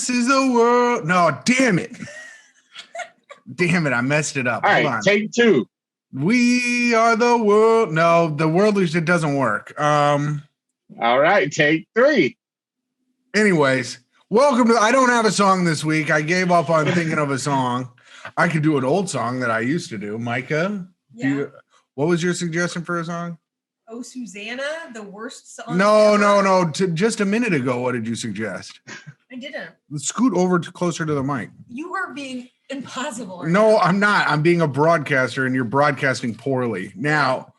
This is the world. No, damn it. Damn it, I messed it up. All Hold right, on. take two. We are the world. No, the world it doesn't work. All right, take three. Anyways, welcome to. I don't have a song this week. I gave up on thinking of a song. I could do an old song that I used to do. Myka, what was your suggestion for a song? Oh, Susanna, the worst song. No. Just a minute ago, what did you suggest? I didn't. Scoot over closer to the mic. You are being impossible. Right No, now. I'm not. I'm being a broadcaster, and you're broadcasting poorly. Now,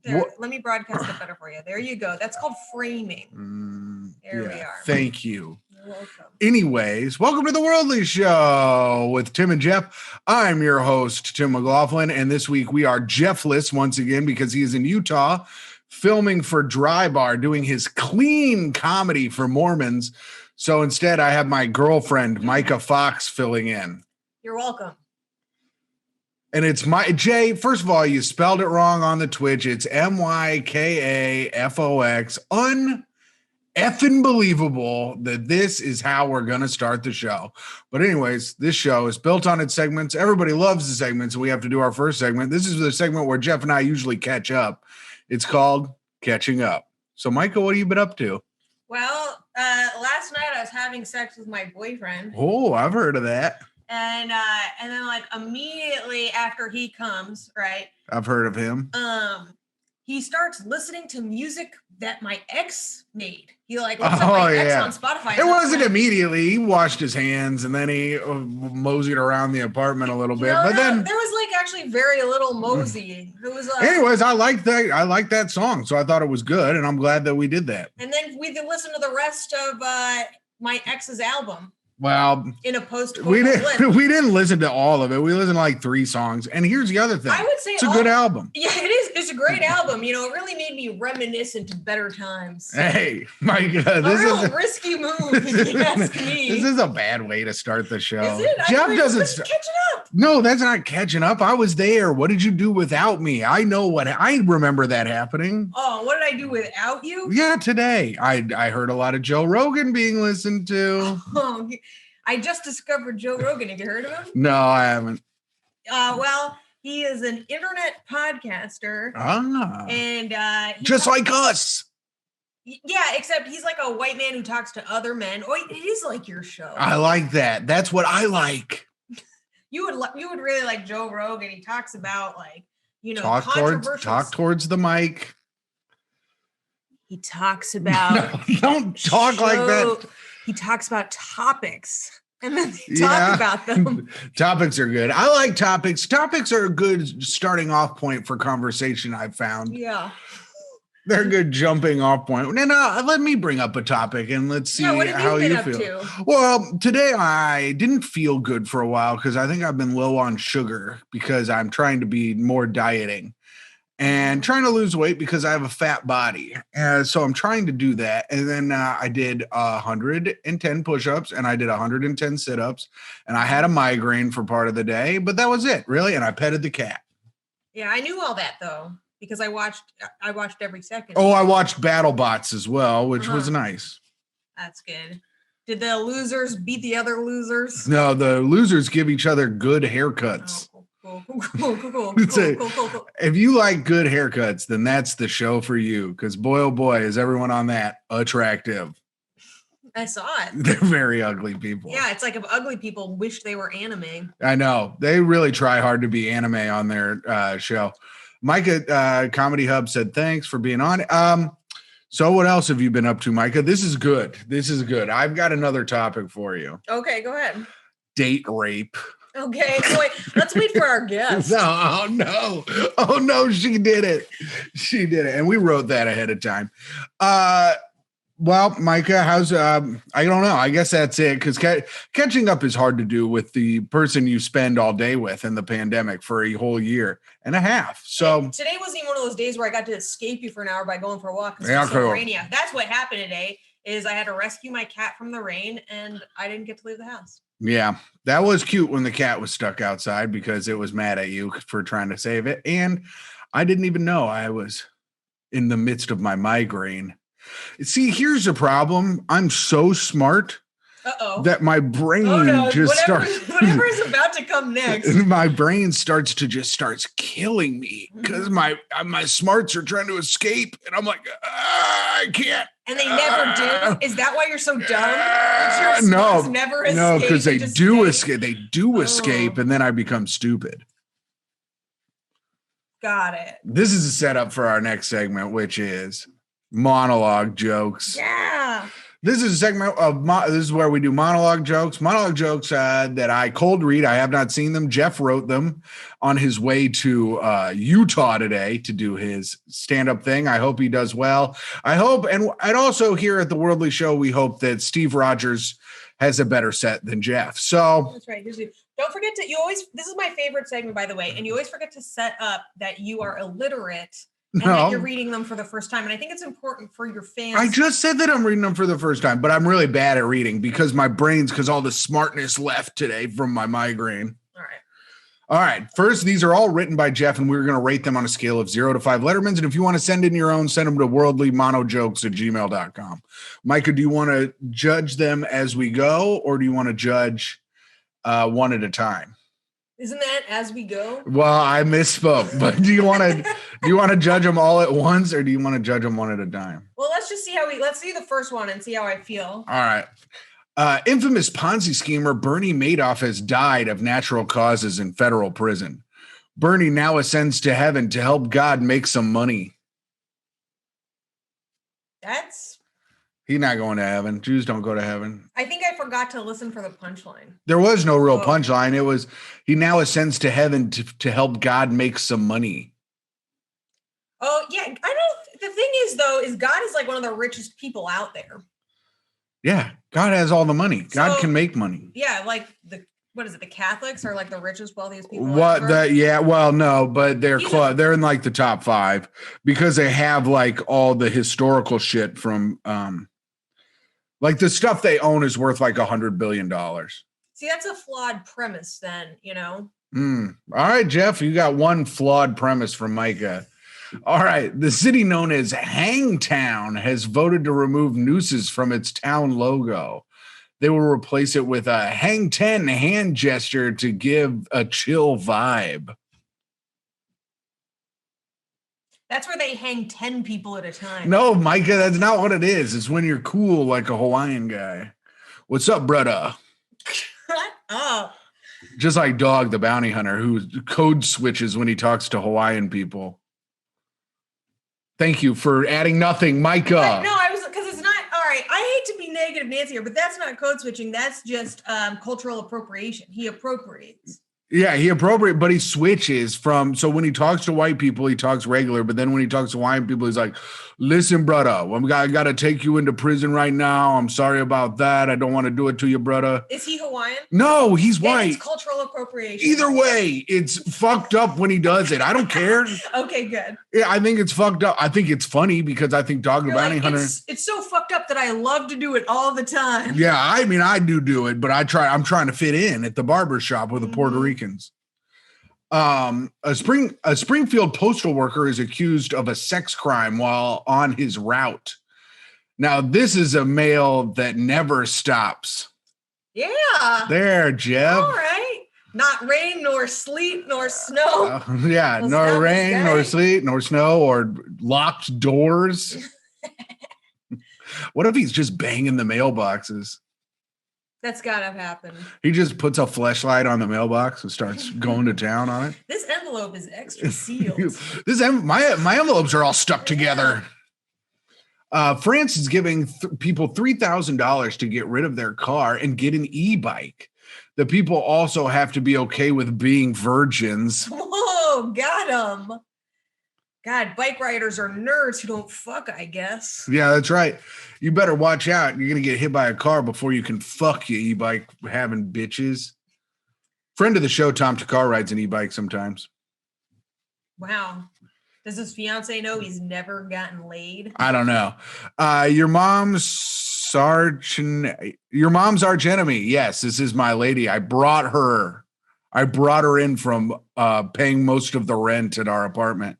let me broadcast it better for you. There you go. That's called framing. There we are. Thank you. You're welcome. Anyways, welcome to the Worldly Show with Tim and Jeff. I'm your host, Tim McLaughlin, and this week we are Jeffless once again because he is in Utah filming for Dry Bar, doing his clean comedy for Mormons. So instead, I have my girlfriend, Myka Fox, filling in. You're welcome. And it's Jay. First of all, you spelled it wrong on the Twitch. It's MYKAFOX. Effing believable that this is how we're going to start the show. But anyways, this show is built on its segments. Everybody loves the segments. So we have to do our first segment. This is the segment where Jeff and I usually catch up. It's called Catching Up. So, Myka, what have you been up to? Well, last night I was having sex with my boyfriend. Oh, I've heard of that. And then like immediately after he comes, right? I've heard of him. He starts listening to music that my ex made. He like looks at my ex on Spotify. It wasn't immediately. He washed his hands and then he moseyed around the apartment a little bit. But then there was like actually very little moseying. It was anyways, I like that. I like that song, so I thought it was good, and I'm glad that we did that. And then we listened to the rest of my ex's album. Well, in a post, we didn't listen to all of it. We listened to like 3 songs. And here's the other thing. I would say it's a good album. Yeah, it is. It's a great album. You know, it really made me reminiscent to better times. Hey, my God, this is a risky move. If you ask me, this is a bad way to start the show. Is it? Jeff doesn't catching up. No, that's not catching up. I was there. What did you do without me? I remember that happening. Oh, what did I do without you? Yeah, today I heard a lot of Joe Rogan being listened to. Oh, I just discovered Joe Rogan. Have you heard of him? No, I haven't. Well, he is an internet podcaster. And just like us. Yeah, except he's like a white man who talks to other men. Oh, it is like your show. I like that. That's what I like. You would really like Joe Rogan. He talks about like, you know, talk towards the mic. He talks about don't talk like that. He talks about topics and then they talk about them. Topics are good. I like topics. Topics are a good starting off point for conversation, I've found. Yeah. They're a good jumping off point. Now, let me bring up a topic and let's see how you feel. Well, today I didn't feel good for a while because I think I've been low on sugar because I'm trying to be more dieting. And trying to lose weight because I have a fat body. So I'm trying to do that. And then I did 110 push-ups and I did 110 sit-ups. And I had a migraine for part of the day. But that was it, really. And I petted the cat. Yeah, I knew all that, though, because I watched every second. Oh, I watched BattleBots as well, which was nice. That's good. Did the losers beat the other losers? No, the losers give each other good haircuts. Oh. Cool. If you like good haircuts, then that's the show for you. Because boy, oh boy, is everyone on that attractive. I saw it. They're very ugly people. Yeah, it's like if ugly people wish they were anime. I know. They really try hard to be anime on their show. Myka, Comedy Hub said, thanks for being on. So what else have you been up to, Myka? This is good. I've got another topic for you. Okay, go ahead. Date rape. Okay, let's wait for our guest. Oh no, she did it. And we wrote that ahead of time. Well, Myka, how's I don't know. I guess that's it because catching up is hard to do with the person you spend all day with in the pandemic for a whole year and a half. So today wasn't even one of those days where I got to escape you for an hour by going for a walk. Yeah, cool. That's what happened today. Is I had to rescue my cat from the rain and I didn't get to leave the house. Yeah, that was cute when the cat was stuck outside because it was mad at you for trying to save it. And I didn't even know I was in the midst of my migraine. See, here's the problem. I'm so smart that my brain just starts. Whatever is about to come next. My brain starts killing me because my smarts are trying to escape, and I'm like, I can't. And they never do. Is that why you're so dumb? No, never escape. No, because they do escape. They do escape, and then I become stupid. Got it. This is a setup for our next segment, which is monologue jokes. Yeah. This is a segment of this is where we do monologue jokes. Monologue jokes that I cold read. I have not seen them. Jeff wrote them on his way to Utah today to do his stand-up thing. I hope he does well. I hope, and also here at the Worldly Show, we hope that Steve Rogers has a better set than Jeff. So that's right. Don't forget to this is my favorite segment, by the way, and you always forget to set up that you are illiterate. And that you're reading them for the first time. And I think it's important for your fans. I just said that I'm reading them for the first time, but I'm really bad at reading because all the smartness left today from my migraine. All right. First, these are all written by Jeff, and we're going to rate them on a scale of 0 to 5 Lettermans. And if you want to send in your own, send them to worldlymonojokes@gmail.com. Myka, do you want to judge them as we go, or do you want to judge one at a time? Isn't that as we go? Well, I misspoke, but do you want to judge them all at once, or do you want to judge them one at a time? Well, let's just see let's see the first one and see how I feel. All right. Infamous Ponzi schemer Bernie Madoff has died of natural causes in federal prison. Bernie now ascends to heaven to help God make some money. He's not going to heaven. Jews don't go to heaven. I think I forgot to listen for the punchline. There was no real punchline. It was, he now ascends to heaven to help God make some money. Oh, yeah. The thing is, though, is God is like one of the richest people out there. Yeah. God has all the money. God can make money. Yeah. Like the Catholics are like the richest, wealthiest people. Well, no, but they're in like the top 5 because they have like all the historical shit from, like the stuff they own is worth like $100 billion. See, that's a flawed premise then, All right, Jeff, you got one flawed premise from Myka. All right. The city known as Hangtown has voted to remove nooses from its town logo. They will replace it with a hang 10 hand gesture to give a chill vibe. That's where they hang 10 people at a time. No, Myka, that's not what it is. It's when you're cool like a Hawaiian guy. What's up, brother? Shut up. Just like Dog, the bounty hunter, who code switches when he talks to Hawaiian people. Thank you for adding nothing, Myka. Because it's not, all right, I hate to be negative Nancy here, but that's not code switching. That's just cultural appropriation. He appropriates. Yeah, he appropriate, but he switches from, so when he talks to white people, he talks regular, but then when he talks to white people, he's like, listen, brother, I got to take you into prison right now. I'm sorry about that. I don't want to do it to you, brother. Is he Hawaiian? No, he's white. It's cultural appropriation. Either way, it's fucked up when he does it. I don't care. Okay, good. Yeah, I think it's fucked up. I think it's funny because I think Dog the Bounty Hunter. It's so fucked up that I love to do it all the time. Yeah, I mean, I do it, but I'm trying to fit in at the barber shop with the Puerto Ricans. A Springfield postal worker is accused of a sex crime while on his route. Now, this is a mail that never stops. Yeah. There, Jeff. All right. Not rain, nor sleet, nor snow. Nor rain, nor sleet, nor snow, or locked doors. What if he's just banging the mailboxes? That's gotta happen. He just puts a fleshlight on the mailbox and starts going to town on it. This envelope is extra sealed. My envelopes are all stuck together. France is giving people $3,000 to get rid of their car and get an e-bike. The people also have to be okay with being virgins. Whoa, got him. God, bike riders are nerds who don't fuck, I guess. Yeah, that's right. You better watch out. You're going to get hit by a car before you can fuck your e-bike having bitches. Friend of the show, Tom Takar, rides an e-bike sometimes. Wow. Does his fiance know he's never gotten laid? I don't know. Your mom's arch enemy. Yes, this is my lady. I brought her in from paying most of the rent at our apartment.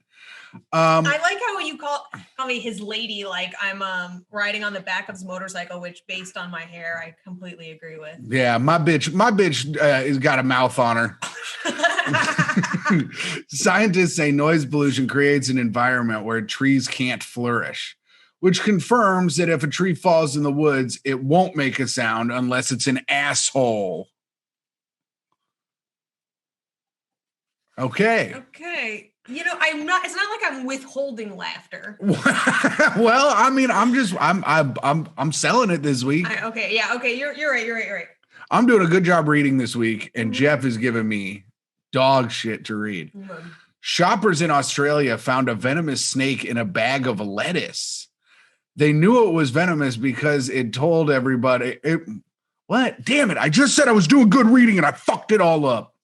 I like how you call me his lady, like I'm riding on the back of his motorcycle, which based on my hair, I completely agree with. Yeah, my bitch has got a mouth on her. Scientists say noise pollution creates an environment where trees can't flourish, which confirms that if a tree falls in the woods, it won't make a sound unless it's an asshole. Okay. You know, it's not like I'm withholding laughter. Well, I mean, I'm selling it this week. Okay. You're right. I'm doing a good job reading this week, and Jeff is giving me dog shit to read. Shoppers in Australia found a venomous snake in a bag of lettuce. They knew it was venomous because it told everybody. What? Damn it. I just said I was doing good reading and I fucked it all up.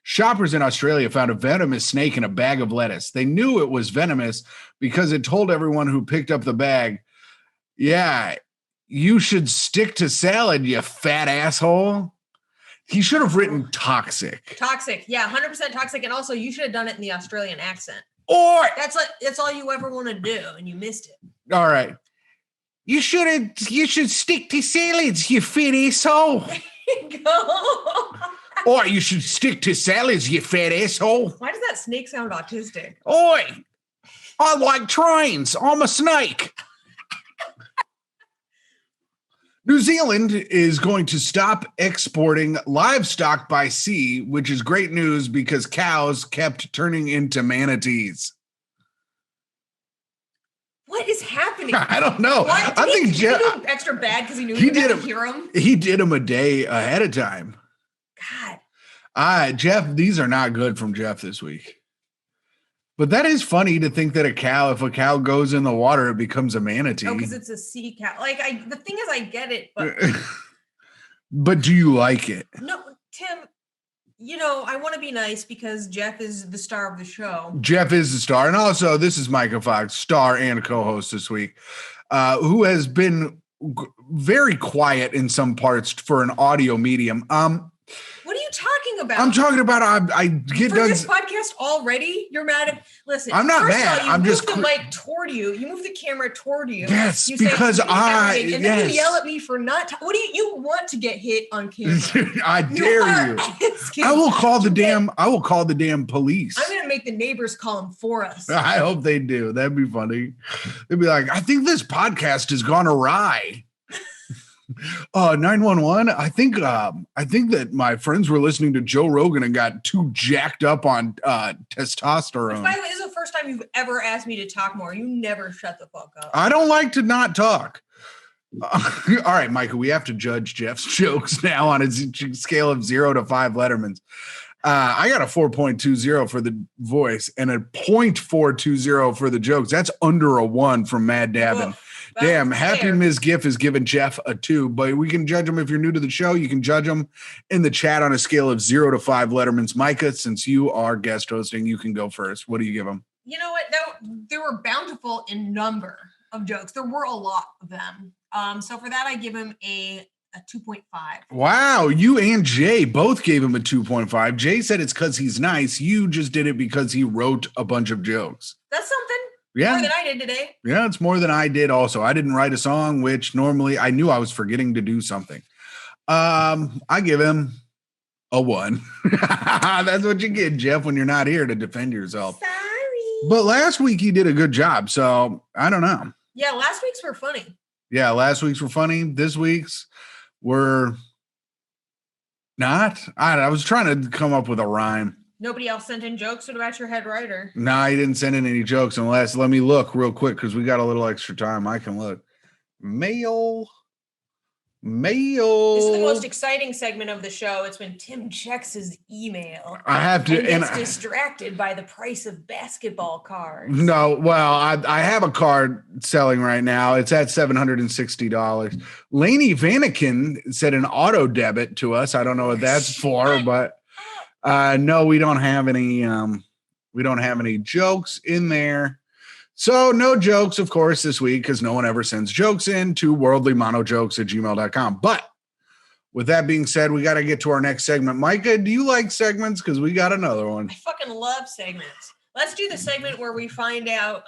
Shoppers in Australia found a venomous snake in a bag of lettuce. They knew it was venomous because it told everyone who picked up the bag, yeah, you should stick to salad, you fat asshole. He should have written toxic. Toxic. Yeah, 100% toxic. And also, you should have done it in the Australian accent. Or that's all you ever want to do, and you missed it. All right. You should stick to salads, you fat asshole. Go. Or you should stick to salads, you fat asshole. Why does that snake sound autistic? Oi, I like trains. I'm a snake. New Zealand is going to stop exporting livestock by sea, which is great news because cows kept turning into manatees. What is happening? I don't know. I think Jeff did he do extra bad because he knew he did hear him. He did him a day ahead of time. God. Jeff, these are not good from Jeff this week. But that is funny to think that if a cow goes in the water, it becomes a manatee. Oh, because it's a sea cow. Like the thing is, I get it, but but do you like it? No, Tim. You know, I want to be nice because Jeff is the star of the show. Jeff is the star, and also this is Myka Fox, star and co-host this week, who has been very quiet in some parts for an audio medium. What are you talking about? I'm talking about I get done. This podcast already? You're mad at. Listen, I'm not mad. I'm just the mic toward you. You move the camera toward you. Yes, you because say, and then you yell at me for not. What do you want to get hit on camera? I dare you. I will call the damn police. I'm gonna make the neighbors call them for us. I hope they do. That'd be funny. They'd be like, I think this podcast has gone awry. 911. I think that my friends were listening to Joe Rogan and got too jacked up on testosterone. Which, by the way, this is the first time you've ever asked me to talk more. You never shut the fuck up. I don't like to not talk. All right, Myka, we have to judge Jeff's jokes now on a scale of 0 to 5 Lettermans. I got a 4.20 for the voice and a 0.420 for the jokes. That's under a 1 from Mad Dabbin. Damn, Happy Ms. Giff has given Jeff a 2, but we can judge him if you're new to the show. You can judge him in the chat on a scale of 0 to 5 Lettermans. Myka, since you are guest hosting, you can go first. What do you give him? You know what? There were bountiful in number of jokes. There were a lot of them. So for that, I give him a 2.5. Wow, you and Jay both gave him a 2.5. Jay said it's because he's nice. You just did it because he wrote a bunch of jokes. That's something. Yeah. More than I did today. Yeah, it's more than I did also. I didn't write a song, which normally I knew I was forgetting to do something. I give him a 1. That's what you get, Jeff, when you're not here to defend yourself. Sorry. But last week he did a good job, so I don't know. Yeah, last week's were funny. Yeah, last week's were funny. This week's were not. I was trying to come up with a rhyme. Nobody else sent in jokes? What about your head writer? No, he didn't send in any jokes unless, let me look real quick because we got a little extra time. I can look. Mail. This is the most exciting segment of the show. It's when Tim checks his email. I have to. And gets distracted by the price of basketball cards. No, well, I have a card selling right now. It's at $760. Lainey Vanakin said an auto debit to us. I don't know what that's for, but no, we don't have any. We don't have any jokes in there. So no jokes, of course, this week because no one ever sends jokes in to worldlymonojokes@gmail.com. But with that being said, we got to get to our next segment. Myka, do you like segments? Because we got another one. I fucking love segments. Let's do the segment where we find out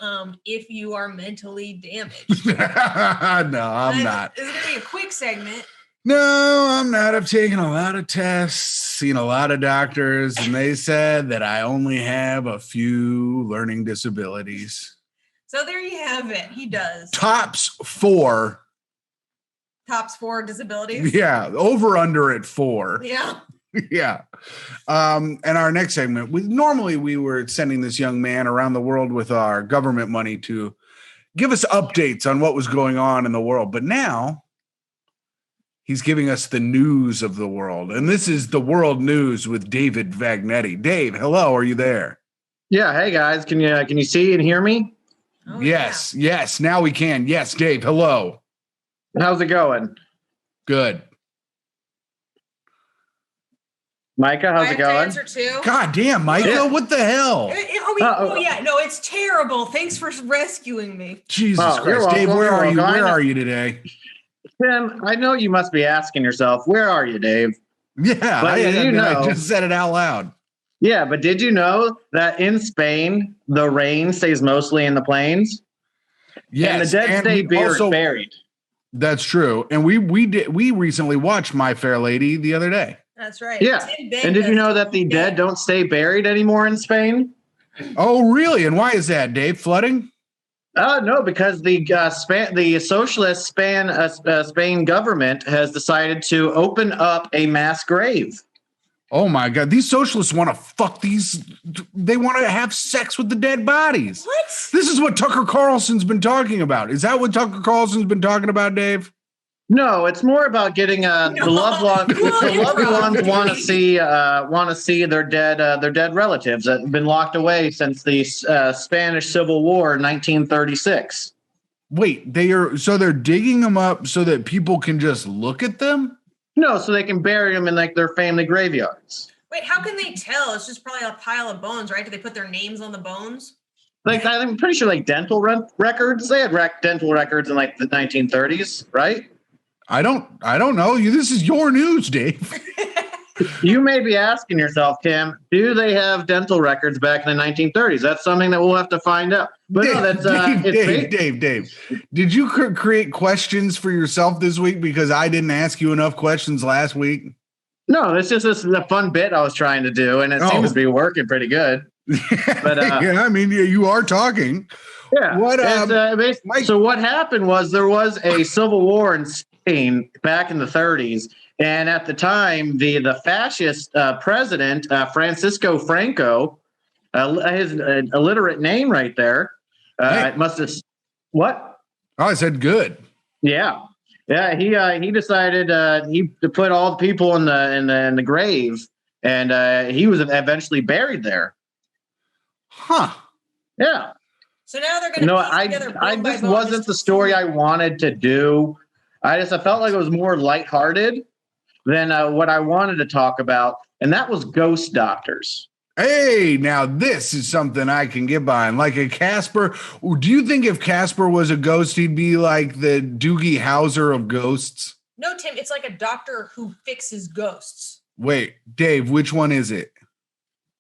if you are mentally damaged. No, I'm not. It's going to be a quick segment. No, I'm not. I've taken a lot of tests, seen a lot of doctors, and they said that I only have a few learning disabilities. So there you have it. He does. Tops 4 disabilities. Yeah, over under at 4. Yeah. Yeah. And our next segment, normally we were sending this young man around the world with our government money to give us updates on what was going on in the world. But now he's giving us the news of the world. And this is the world news with David Vagnetti. Dave, hello. Are you there? Yeah. Hey guys, can you see and hear me? Oh, yes. Yeah. Yes. Now we can. Yes. Dave, hello. How's it going? Good. Myka, how's it going? Answer too. God damn, Myka, what the hell? No, it's terrible. Thanks for rescuing me. Jesus Christ. Dave, where are you? Where are you today? Tim, I know you must be asking yourself, where are you, Dave? Yeah, I just said it out loud. Yeah, but did you know that in Spain, the rain stays mostly in the plains? Yes. And the dead stay buried. That's true. And we recently watched My Fair Lady the other day. That's right. Yeah. And did you know that the dead don't stay buried anymore in Spain? Oh, really? And why is that, Dave? Flooding? No, because the socialist Spain government has decided to open up a mass grave. Oh, my God. These socialists want to fuck these. They want to have sex with the dead bodies. What? This is what Tucker Carlson's been talking about. Is that what Tucker Carlson's been talking about, Dave? No, it's more about getting the loved ones. The loved ones want to see their dead relatives that have been locked away since the Spanish Civil War in 1936. Wait, they're digging them up so that people can just look at them? No, so they can bury them in like their family graveyards. Wait, how can they tell? It's just probably a pile of bones, right? Do they put their names on the bones? Like I'm pretty sure like dental records. They had dental records in like the 1930s, right? I don't know. This is your news, Dave. You may be asking yourself, Tim, do they have dental records back in the 1930s? That's something that we'll have to find out. But Dave, no, that's Dave. Did you create questions for yourself this week because I didn't ask you enough questions last week? No, this is a fun bit I was trying to do, and it seems to be working pretty good. But yeah, I mean, you are talking. Yeah. So what happened was there was a civil war in Spain back in the 30s, and at the time, the fascist president Francisco Franco, his illiterate name right there, it must have what? Oh, I said good. Yeah. He decided to put all the people in the grave, and he was eventually buried there. Huh. Yeah. So now they're going to I just wasn't the story I wanted to do. I felt like it was more lighthearted than what I wanted to talk about, and that was ghost doctors. Hey, now this is something I can get behind. Like a Casper. Do you think if Casper was a ghost, he'd be like the Doogie Howser of ghosts? No, Tim, it's like a doctor who fixes ghosts. Wait, Dave, which one is it?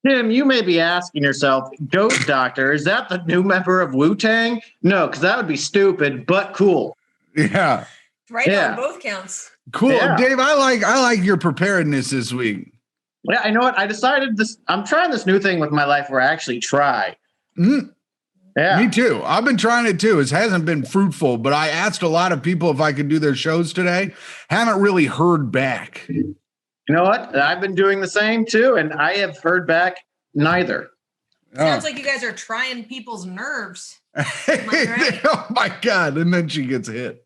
Tim, you may be asking yourself, Ghost Doctor, is that the new member of Wu-Tang? No, because that would be stupid, but cool. Yeah. Right on both counts. Cool. Yeah. Dave, I like your preparedness this week. Yeah, I know what. I decided this. I'm trying this new thing with my life where I actually try. Mm-hmm. Yeah. Me too. I've been trying it too. It hasn't been fruitful, but I asked a lot of people if I could do their shows today. Haven't really heard back. You know what? I've been doing the same too, and I have heard back neither. Sounds like you guys are trying people's nerves. Right? Oh my God. And then she gets hit.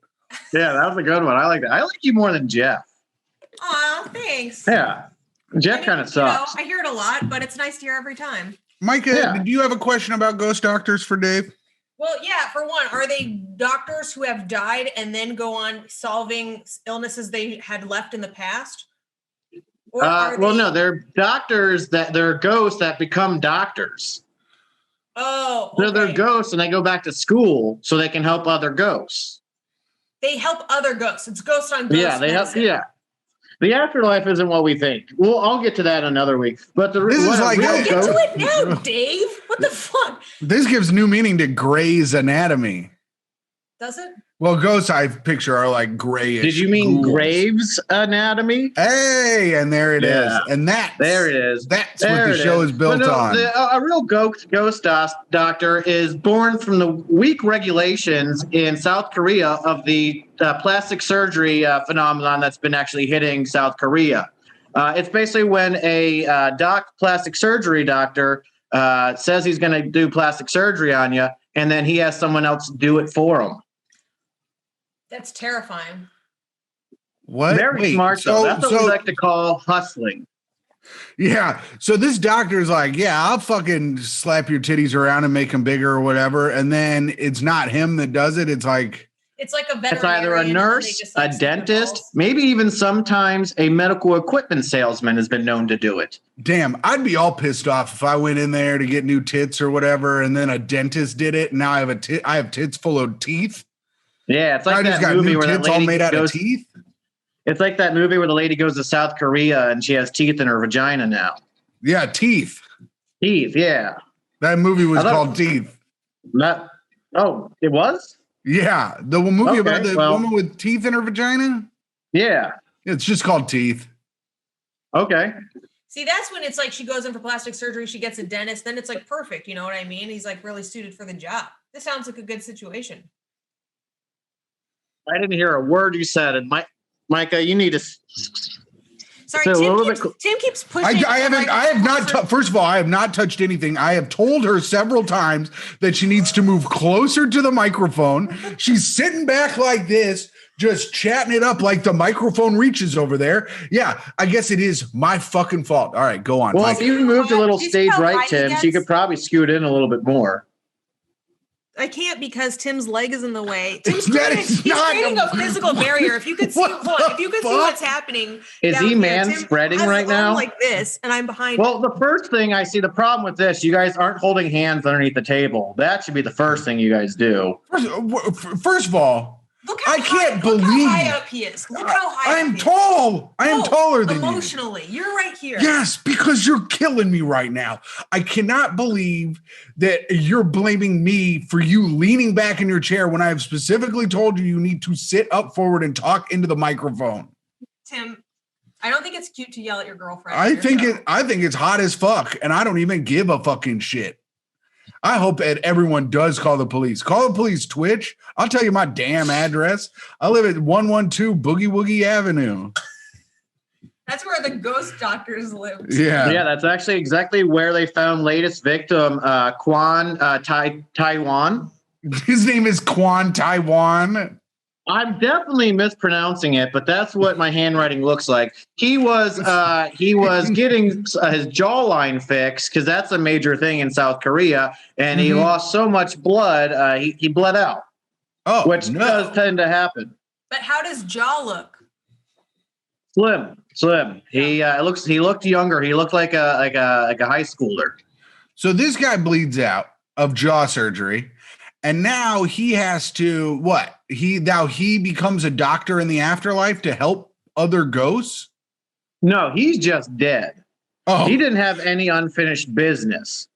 Yeah, that was a good one. I like that. I like you more than Jeff. Oh, thanks. Yeah. Jeff kind of sucks. I hear it a lot, but it's nice to hear every time. Myka, did you have a question about ghost doctors for Dave? Well, yeah, for one, are they doctors who have died and then go on solving illnesses they had left in the past? No, they're doctors they're ghosts that become doctors. Oh, okay. So they're ghosts and they go back to school so they can help other ghosts. They help other ghosts. It's ghost on ghost. Yeah, they help. Yeah. The afterlife isn't what we think. Well, I'll get to that another week. But this is like get to it now, Dave. What the fuck? This gives new meaning to Grey's Anatomy. Does it? Well, ghosts I picture are like grayish. Did you mean ghouls. Graves Anatomy? Hey, and there it is. And there it is. That's what the show is built on. A real ghost doctor is born from the weak regulations in South Korea of the plastic surgery phenomenon that's been actually hitting South Korea. It's basically when a plastic surgery doctor says he's going to do plastic surgery on you, and then he has someone else do it for him. That's terrifying. What? Very smart. So that's what we like to call hustling. Yeah. So this doctor is like, yeah, I'll fucking slap your titties around and make them bigger or whatever. And then it's not him that does it. It's like a veterinarian. It's either a nurse, a dentist, maybe even sometimes a medical equipment salesman has been known to do it. Damn, I'd be all pissed off if I went in there to get new tits or whatever, and then a dentist did it, and now I have tits full of teeth. Yeah, it's like that movie where that lady all made out of teeth. It's like that movie where the lady goes to South Korea and she has teeth in her vagina now. Yeah, teeth. Teeth, yeah. That movie was called Teeth. It was? Yeah, the movie about the woman with teeth in her vagina? Yeah. It's just called Teeth. Okay. See, that's when it's like she goes in for plastic surgery, she gets a dentist, then it's like perfect, you know what I mean? He's like really suited for the job. This sounds like a good situation. I didn't hear a word you said, and Myka, you need to. Sorry, Tim keeps pushing. I have not. First of all, I have not touched anything. I have told her several times that she needs to move closer to the microphone. She's sitting back like this, just chatting it up like the microphone reaches over there. Yeah, I guess it is my fucking fault. All right, go on. Well, if you moved a little stage right, Tim, she could probably scoot in a little bit more. I can't because Tim's leg is in the way. He's creating a physical barrier. If you could see, what's happening. Is he spreading right now? Like this, and I'm behind. Well, the first thing I see, the problem with this, you guys aren't holding hands underneath the table. That should be the first thing you guys do. First of all, I can't believe how high up he is. Look how high I'm tall. I am taller than you. Emotionally, you're right here. Yes, because you're killing me right now. I cannot believe that you're blaming me for you leaning back in your chair when I have specifically told you need to sit up forward and talk into the microphone. Tim, I don't think it's cute to yell at your girlfriend. I think it's hot as fuck, and I don't even give a fucking shit. I hope that everyone does call the police. Call the police, Twitch. I'll tell you my damn address. I live at 112 Boogie Woogie Avenue. That's where the ghost doctors live. Yeah. Yeah, that's actually exactly where they found latest victim, Quan Taiwan. His name is Quan Taiwan. I'm definitely mispronouncing it, but that's what my handwriting looks like. He was getting his jawline fixed because that's a major thing in South Korea, and he lost so much blood, he bled out. Oh, which does tend to happen. But how does jaw look? Slim. He looked younger. He looked like a high schooler. So this guy bleeds out of jaw surgery. And now he has to what? He becomes a doctor in the afterlife to help other ghosts? No, he's just dead. Oh, he didn't have any unfinished business.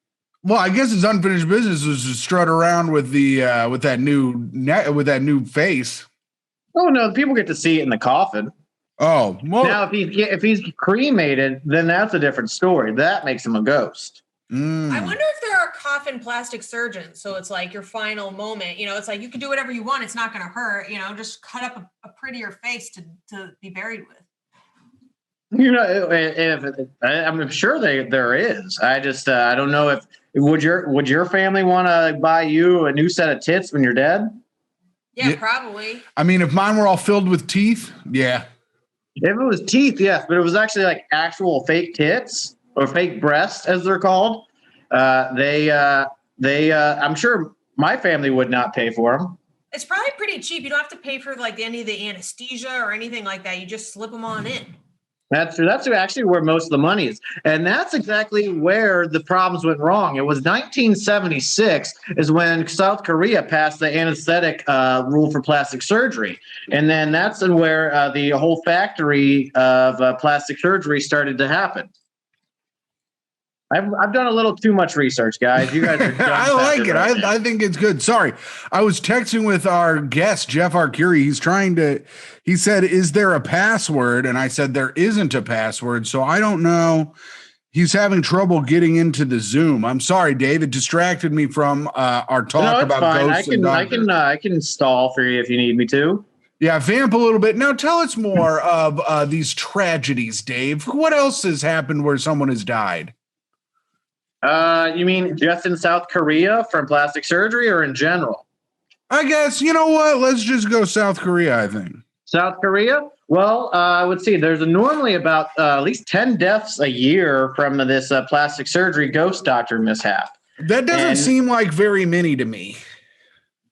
Well, I guess his unfinished business was to strut around with that new face. Oh no, people get to see it in the coffin. Oh, well, now if he's cremated, then that's a different story. That makes him a ghost. I wonder if there are coffin plastic surgeons. So it's like your final moment. You know, it's like you can do whatever you want. It's not going to hurt. You know, just cut up a prettier face to be buried with. You know, I'm sure there is. I just I don't know if would your family want to buy you a new set of tits when you're dead? Yeah, probably. I mean, if mine were all filled with teeth, yeah. If it was teeth, yes, but it was actually like actual fake tits. Or fake breasts, as they're called. I'm sure my family would not pay for them. It's probably pretty cheap. You don't have to pay for like any of the anesthesia or anything like that. You just slip them on in. That's actually where most of the money is. And that's exactly where the problems went wrong. It was 1976 is when South Korea passed the anesthetic rule for plastic surgery. And then that's where the whole factory of plastic surgery started to happen. I've done a little too much research, guys. You guys are I like it. I think it's good. Sorry. I was texting with our guest, Jeff Arcuri. He said, is there a password? And I said, there isn't a password. So I don't know. He's having trouble getting into the Zoom. I'm sorry, Dave. It distracted me from our talk about ghosts. I can stall for you if you need me to. Yeah, vamp a little bit. Now tell us more of these tragedies, Dave. What else has happened where someone has died? You mean just in South Korea from plastic surgery or in general? I guess, you know what? Let's just go South Korea, I think. South Korea? Well, I would see there's normally about at least 10 deaths a year from this plastic surgery ghost doctor mishap. That doesn't seem like very many to me.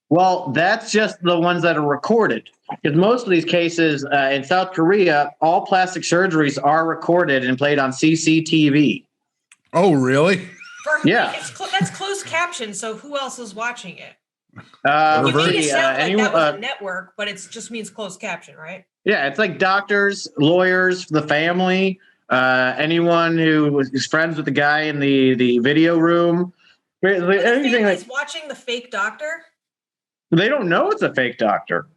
Well, that's just the ones that are recorded. Because most of these cases in South Korea, all plastic surgeries are recorded and played on CCTV. Oh, really? Yeah. That's closed caption, so who else is watching it? You Pervert. make it sound like that was a network, but it just means closed caption, right? Yeah, it's like doctors, lawyers, the family, anyone who is friends with the guy in the video room. Anything like watching the fake doctor? They don't know it's a fake doctor.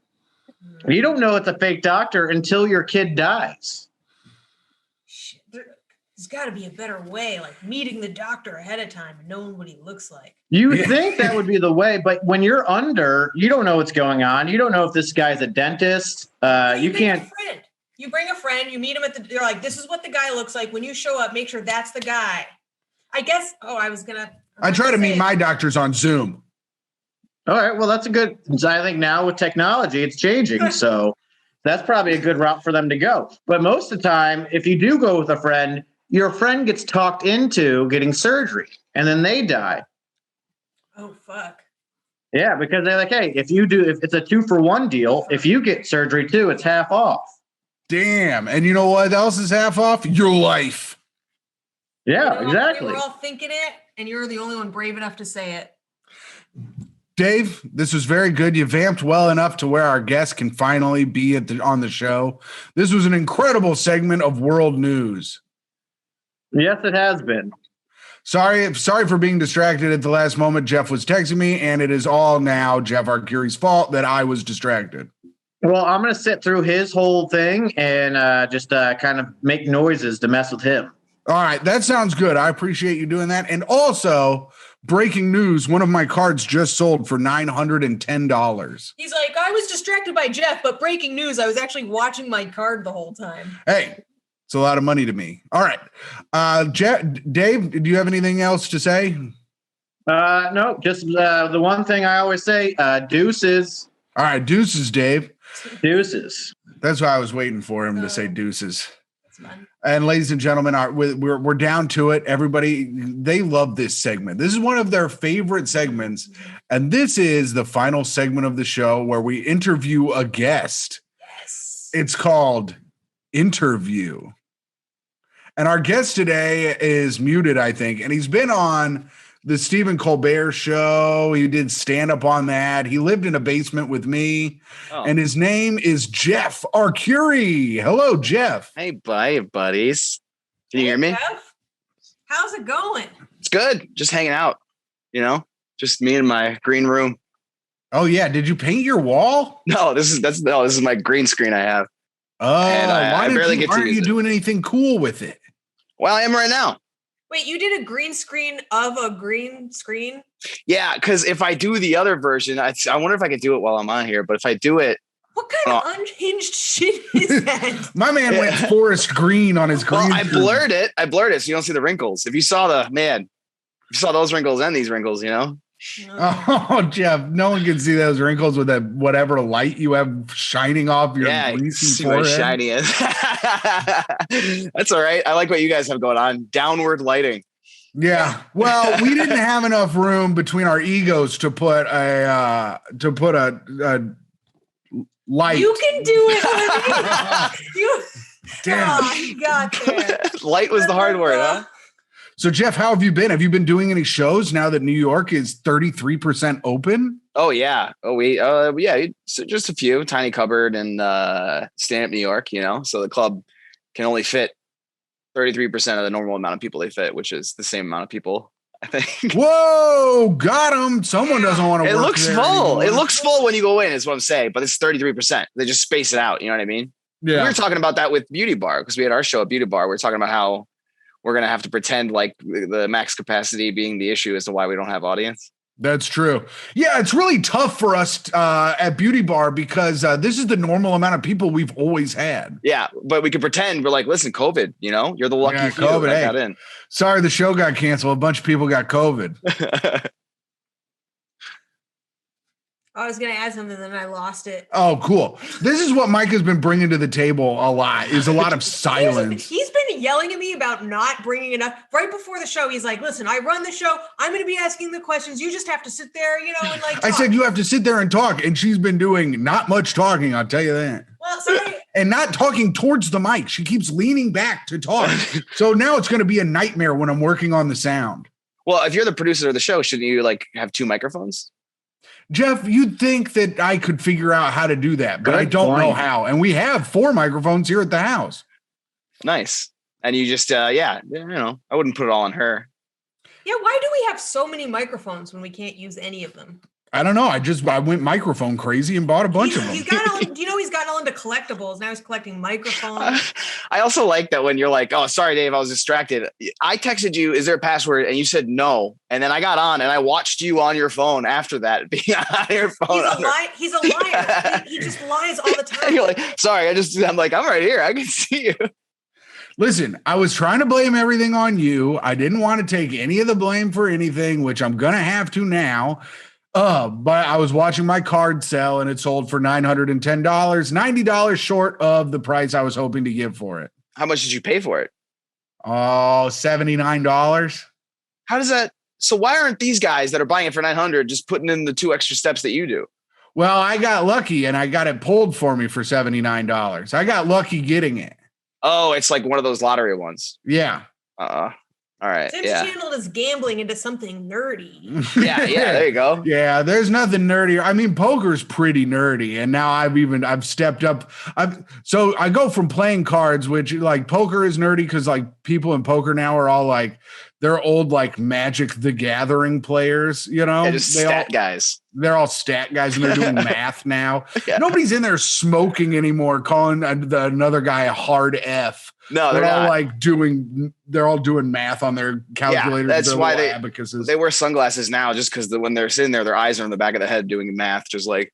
You don't know it's a fake doctor until your kid dies. There's got to be a better way, like meeting the doctor ahead of time and knowing what he looks like. You think that would be the way, but when you're under, you don't know what's going on. You don't know if this guy's a dentist. You can't. You bring a friend, you meet him you're like, this is what the guy looks like. When you show up, make sure that's the guy. I guess, I try to meet my doctors on Zoom. All right, well, that's a good, I think now with technology, it's changing. So that's probably a good route for them to go. But most of the time, if you do go with a friend, your friend gets talked into getting surgery and then they die. Oh, fuck. Yeah, because they're like, hey, if it's a 2-for-1 deal, if you get surgery too, it's half off. Damn. And you know what else is half off? Your life. Yeah, exactly. We're all thinking it, and you're the only one brave enough to say it. Dave, this was very good. You vamped well enough to where our guest can finally be on the show. This was an incredible segment of world news. Yes, it has been. Sorry for being distracted at the last moment. Jeff was texting me, and it is all now Jeff Arcuri's fault that I was distracted. Well, I'm going to sit through his whole thing and just kind of make noises to mess with him. All right, that sounds good. I appreciate you doing that. And also, breaking news, one of my cards just sold for $910. He's like, I was distracted by Jeff, but breaking news, I was actually watching my card the whole time. Hey, it's a lot of money to me. All right. Dave, do you have anything else to say? No, just the one thing I always say, deuces. All right, deuces, Dave. Deuces. That's why I was waiting for him to say deuces. That's fun. And ladies and gentlemen, we're down to it. Everybody, they love this segment. This is one of their favorite segments. And this is the final segment of the show where we interview a guest. Yes. It's called Interview. And our guest today is muted, I think. And he's been on the Stephen Colbert show. He did stand up on that. He lived in a basement with me. Oh. And his name is Jeff Arcuri. Hello, Jeff. Hey, bye, buddies. Can you hear me? Jeff? How's it going? It's good. Just hanging out, just me in my green room. Oh, yeah. Did you paint your wall? No, this is my green screen I have. Oh, and I barely get to use it. Aren't you doing anything cool with it? Well, I am right now. Wait, you did a green screen of a green screen? Yeah, because if I do the other version, I wonder if I could do it while I'm on here. But if I do it, what kind of unhinged shit is that? My man went forest green on his green. Well, I blurred it so you don't see the wrinkles. If you saw those wrinkles and these wrinkles, Oh, Jeff, no one can see those wrinkles with that whatever light you have shining off your greasy forehead. Shiny is. That's all right. I like what you guys have going on. Downward lighting. Yeah. Well, we didn't have enough room between our egos to put a light. You can do it. Damn. Oh, he got there. Light was the hard word, huh? So, Jeff, how have you been? Have you been doing any shows now that New York is 33% open? Oh, yeah. So just a few. Tiny Cupboard and Stand Up New York, So the club can only fit 33% of the normal amount of people they fit, which is the same amount of people, I think. Whoa, got him. Someone doesn't want to work. It looks full. It looks full when you go in, is what I'm saying, but it's 33%. They just space it out. You know what I mean? Yeah. We were talking about that with Beauty Bar because we had our show at Beauty Bar. We were talking about how we're going to have to pretend like the max capacity being the issue as to why we don't have audience. That's true. Yeah, it's really tough for us at Beauty Bar because this is the normal amount of people we've always had. Yeah, but we could pretend we're like, listen, COVID, you're the lucky few that got in. Sorry, the show got canceled. A bunch of people got COVID. I was going to add something, then I lost it. Oh, cool. This is what Myka's been bringing to the table a lot, is a lot of silence. He's been yelling at me about not bringing enough. Right before the show, he's like, listen, I run the show. I'm going to be asking the questions. You just have to sit there, and like talk. I said, you have to sit there and talk. And she's been doing not much talking, I'll tell you that. Well, sorry. And not talking towards the mic. She keeps leaning back to talk. So now it's going to be a nightmare when I'm working on the sound. Well, if you're the producer of the show, shouldn't you have two microphones? Jeff, you'd think that I could figure out how to do that, but I don't know how. And we have 4 microphones here at the house. Nice. And you just, I wouldn't put it all on her. Yeah, why do we have so many microphones when we can't use any of them? I don't know. I went microphone crazy and bought a bunch of them. He's gotten all into collectibles. Now he's collecting microphones. I also like that when you're like, oh, sorry, Dave, I was distracted. I texted you, is there a password? And you said no. And then I got on and I watched you on your phone after that. Being on your phone. He's a liar. He just lies all the time. And you're like, sorry, I'm like, I'm right here. I can see you. Listen, I was trying to blame everything on you. I didn't want to take any of the blame for anything, which I'm going to have to now. But I was watching my card sell and it sold for $910, $90 short of the price I was hoping to give for it. How much did you pay for it? Oh, $79. How does that? So why aren't these guys that are buying it for $900 just putting in the 2 extra steps that you do? Well, I got lucky and I got it pulled for me for $79. I got lucky getting it. Oh, it's like one of those lottery ones. Yeah. All right. Since channeled his gambling into something nerdy. Yeah, there you go. Yeah, there's nothing nerdier. I mean, poker's pretty nerdy, and now I've stepped up. So I go from playing cards, which like poker is nerdy because like people in poker now are all like they're old like Magic the Gathering players, Yeah, just stat guys. They're all stat guys and they're doing math now. Yeah. Nobody's in there smoking anymore, calling another guy a hard F. No, they're all doing math on their calculators. Yeah, that's why they wear sunglasses now, just because when they're sitting there, their eyes are in the back of the head doing math, just like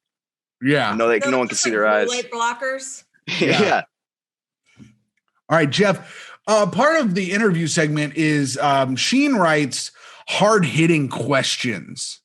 no one can see their eyes. Light blockers. Yeah. All right, Jeff. Part of the interview segment is Sheen writes hard-hitting questions.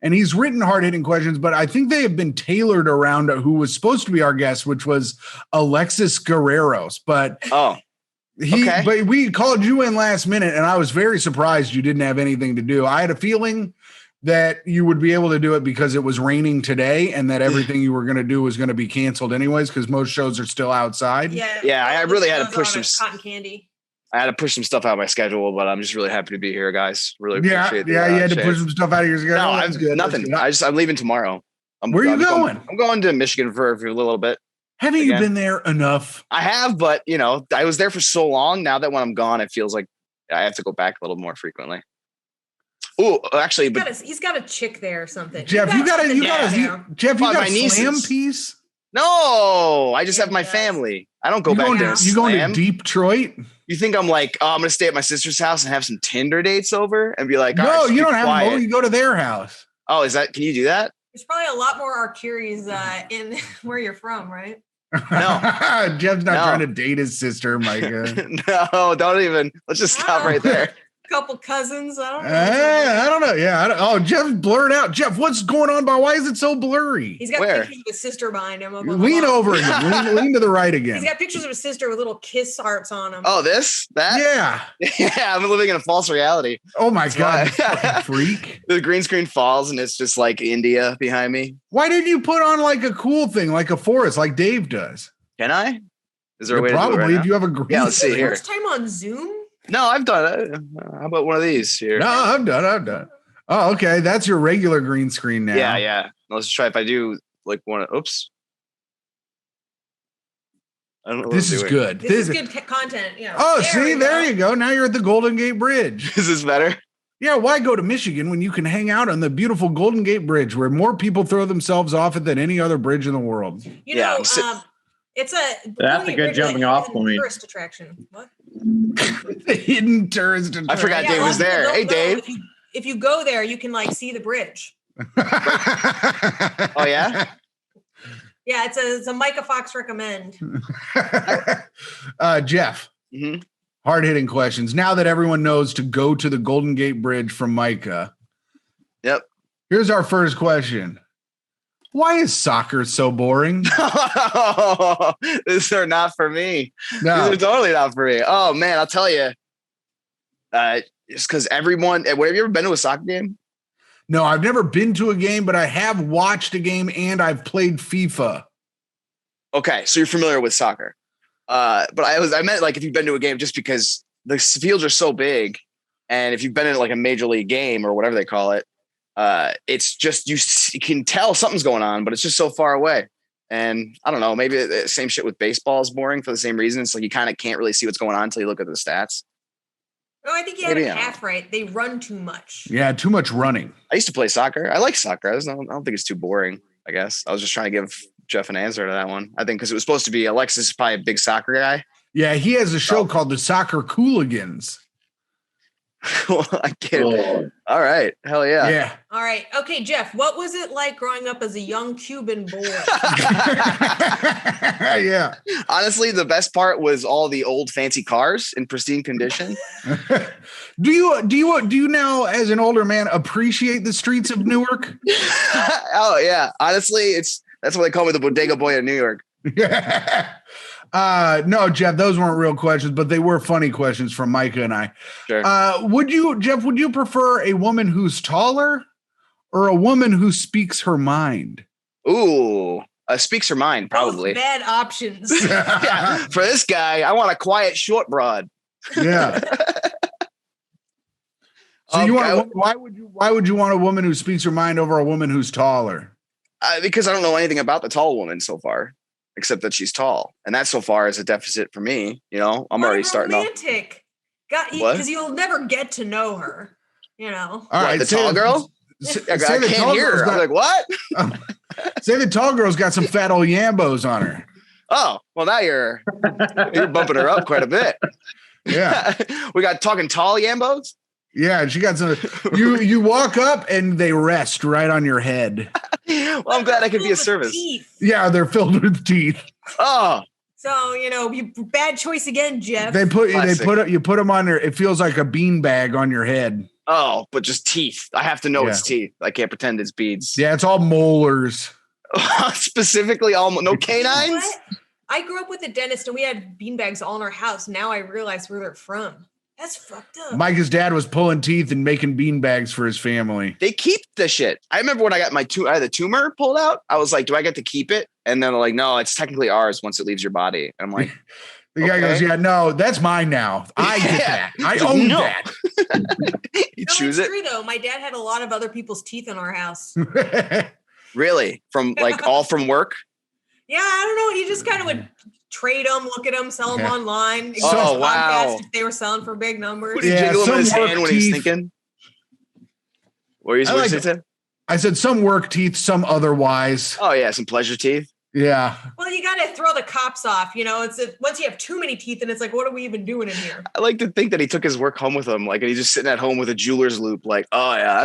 And he's written hard-hitting questions, but I think they have been tailored around who was supposed to be our guest, which was Alexis Guerreros. But but we called you in last minute, and I was very surprised you didn't have anything to do. I had a feeling that you would be able to do it because it was raining today and that everything you were going to do was going to be canceled anyways because most shows are still outside. Yeah, I really had to push some cotton candy. I had to push some stuff out of my schedule, but I'm just really happy to be here, guys. Really appreciate it. Yeah, you had to push some stuff out of your schedule. No, nothing. I'm leaving tomorrow. Where are you going? I'm going to Michigan for a little bit. Haven't you been there enough? I have, but I was there for so long. Now that when I'm gone, it feels like I have to go back a little more frequently. Oh, actually, he's got a chick there or something. Jeff, you got a slam piece? No, I just have my family. I don't go back there. You going to Detroit? You think I'm like, I'm going to stay at my sister's house and have some Tinder dates over and be like, no, you don't have them over. You go to their house. Oh, can you do that? There's probably a lot more Arcuris in where you're from, right? No. Jeff's not trying to date his sister, Myka. No, don't even. Let's just stop right there. Couple cousins. I don't know. Yeah. Jeff's blurred out. Jeff, what's going on? Why is it so blurry? He's got pictures of his sister behind him. Lean over again. Lean to the right again. He's got pictures of his sister with little kiss hearts on them. Oh, that? Yeah. I'm living in a false reality. Oh my God. Freak. The green screen falls and it's just like India behind me. Why didn't you put on like a cool thing, like a forest, like Dave does? Can I? Is there a way to do it right if you have a green Yeah, let's see here. First time on Zoom? No, I've done it. How about one of these here? No, I'm done. Oh, okay. That's your regular green screen now. Yeah. Let's try if I do like one. Oops. I don't know. This is good. This is good content. Yeah. Oh, there you go. Now you're at the Golden Gate Bridge. Is this better? Yeah. Why go to Michigan when you can hang out on the beautiful Golden Gate Bridge, where more people throw themselves off it than any other bridge in the world? That's a good jumping off point. Tourist attraction. What? The hidden tourist attraction. I forgot Dave was there. Hey, Dave. If you go there, you can like see the bridge. Oh yeah. Yeah, it's a Myka Fox recommend. Jeff, hard-hitting questions. Now that everyone knows to go to the Golden Gate Bridge from Myka. Yep. Here's our first question. Why is soccer so boring? These are not for me. No. These are totally not for me. Oh, man, I'll tell you. It's because everyone – have you ever been to a soccer game? No, I've never been to a game, but I have watched a game and I've played FIFA. Okay, so you're familiar with soccer. But I meant like if you've been to a game, just because the fields are so big, and if you've been in like a major league game or whatever they call it, it's just you can tell something's going on, but it's just so far away. And I don't know, maybe the same shit with baseball is boring for the same reason. It's like you kind of can't really see what's going on until you look at the stats. No, I think you had it half right. They run too much. Yeah, too much running. I used to play soccer. I like soccer. I don't think it's too boring, I guess. I was just trying to give Jeff an answer to that one. I think because it was supposed to be Alexis is probably a big soccer guy. Yeah, he has a show called The Soccer Cooligans. Well, I get it. All right. Hell yeah. Yeah. All right. Okay, Jeff, what was it like growing up as a young Cuban boy? Yeah. Honestly, the best part was all the old fancy cars in pristine condition. Do you now, as an older man, appreciate the streets of Newark? Oh yeah. Honestly, that's why they call me the bodega boy of New York. No, Jeff, those weren't real questions, but they were funny questions from Myka and I. Sure. Would you prefer a woman who's taller or a woman who speaks her mind? Ooh, speaks her mind, probably. Both bad options. Yeah. For this guy, I want a quiet, short broad. Yeah. So why would you want a woman who speaks her mind over a woman who's taller? Because I don't know anything about the tall woman so far, except that she's tall, and that so far is a deficit for me. You know, I'm already starting off. Romantic, because you'll never get to know her. You know, all right, the tall girl. I can't hear her. I'm like, what? Say the tall girl's got some fat old yambos on her. Oh, well, now you're bumping her up quite a bit. Yeah, we got talking tall yambos. Yeah, she got some. You walk up and they rest right on your head. Well, I'm glad I could be of service. Teeth. Yeah, they're filled with teeth. Oh, so bad choice again, Jeff. You put them on there. It feels like a bean bag on your head. Oh, but just teeth. I have to know it's teeth. I can't pretend it's beads. Yeah, it's all molars. Specifically, no canines. What? I grew up with a dentist, and we had bean bags all in our house. Now I realize where they're from. That's fucked up. Mike's dad was pulling teeth and making bean bags for his family. They keep the shit. I remember when I got I had the tumor pulled out. I was like, do I get to keep it? And then they're like, no, it's technically ours once it leaves your body. And I'm like, the guy goes, yeah, no, that's mine now. I get that. I own that. You choose it. True though. My dad had a lot of other people's teeth in our house. Really? From all from work? Yeah, I don't know. He just kind of would trade them, look at them, sell them online. Oh, wow. If they were selling for big numbers. Would he jiggle them in his hand when he's thinking? What you saying? I said some work teeth, some otherwise. Oh, yeah. Some pleasure teeth. Yeah. Well, you got to throw the cops off. It's once you have too many teeth, and it's like, what are we even doing in here? I like to think that he took his work home with him. Like, and he's just sitting at home with a jeweler's loop. Like, oh, yeah,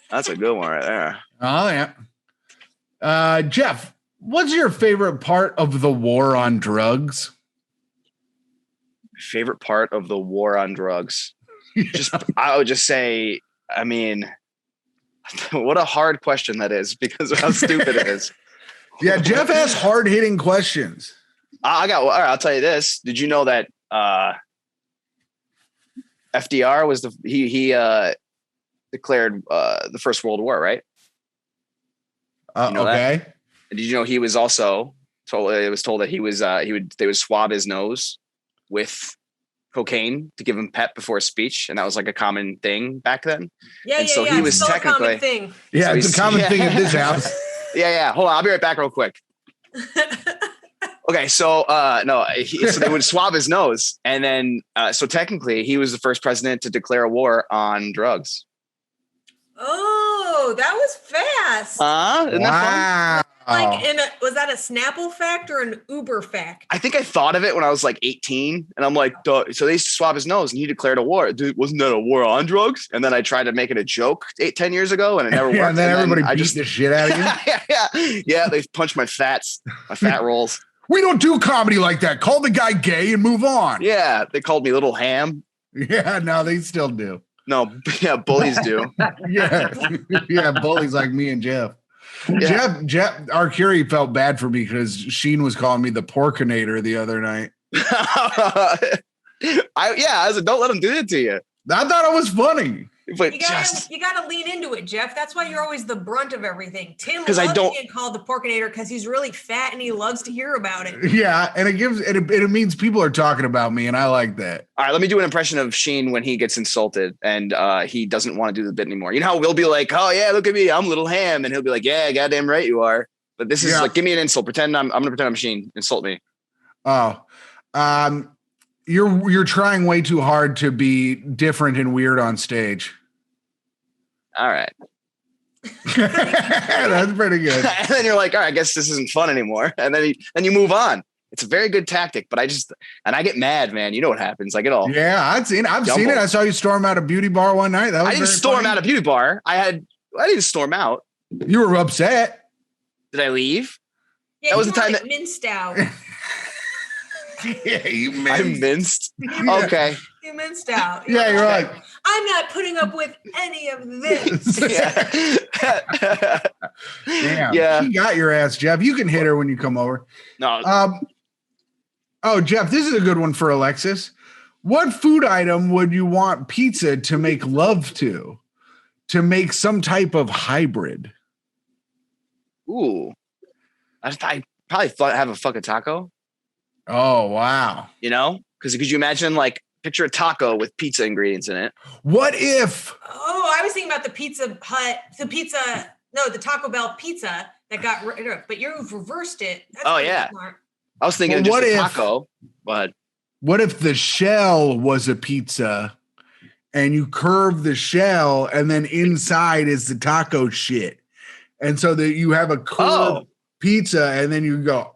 that's a good one right there. Oh, yeah. Jeff, what's your favorite part of the war on drugs? Favorite part of the war on drugs? I would just say, I mean, what a hard question that is because of how stupid it is. Yeah, Jeff has hard-hitting questions. I'll tell you this. Did you know that FDR was he declared the First World War, right? Okay. And did you know he was also It was told that they would swab his nose with cocaine to give him pep before a speech, and that was like a common thing back then. Yeah, he was technically a common thing. Yeah, it's a common thing at this house. Yeah. Hold on, I'll be right back real quick. Okay, so so they would swab his nose, and then so technically he was the first president to declare a war on drugs. Oh, that was fast. Isn't that fun? Like, was that a Snapple fact or an Uber fact? I think I thought of it when I was like 18, and I'm like, duh. So they used to swab his nose, and he declared a war. Dude, wasn't that a war on drugs? And then I tried to make it a joke 10 years ago, and it never worked. And then everybody beat the shit out of you. Yeah. They punched my fat rolls. We don't do comedy like that. Call the guy gay and move on. Yeah, they called me Little Ham. Yeah, no, they still do. No, yeah, bullies do. yeah, bullies like me and Jeff. Yeah. Jeff Arcuri felt bad for me because Sheen was calling me the Porkinator the other night. I was like, don't let him do it to you. I thought it was funny. But you gotta lean into it, Jeff. That's why you're always the brunt of everything. Tim loves being called the Porkinator because he's really fat and he loves to hear about it. Yeah, and it means people are talking about me, and I like that. All right, let me do an impression of Sheen when he gets insulted and he doesn't want to do the bit anymore. You know how we'll be like, "Oh yeah, look at me, I'm Little Ham," and he'll be like, "Yeah, goddamn right you are." But this is like, give me an insult. I'm gonna pretend I'm Sheen. Insult me. Oh, you're trying way too hard to be different and weird on stage. All right. That's pretty good. And then you're like, all right, I guess this isn't fun anymore. And then you move on. It's a very good tactic, but I get mad, man. You know what happens. I get all. Yeah, I've seen it. I saw you storm out a beauty bar one night. I didn't storm out a beauty bar. I didn't storm out. You were upset. Did I leave? Yeah, that was the time that minced out. Yeah, you minced. I minced. Okay. You minced out. Yeah, you're right. I'm not putting up with any of this. Damn. Yeah. She got your ass, Jeff. You can hit her when you come over. No. Jeff, this is a good one for Alexis. What food item would you want pizza to make love to make some type of hybrid? Ooh. I probably have a fucking taco. Oh, wow. You know? Because could you imagine, like, picture a taco with pizza ingredients in it? What if? Oh, I was thinking about the Taco Bell pizza that got rid of, but you've reversed it. That's smart. I was thinking just a taco, but. What if the shell was a pizza and you curve the shell and then inside is the taco shit? And so that you have a curved pizza and then you go.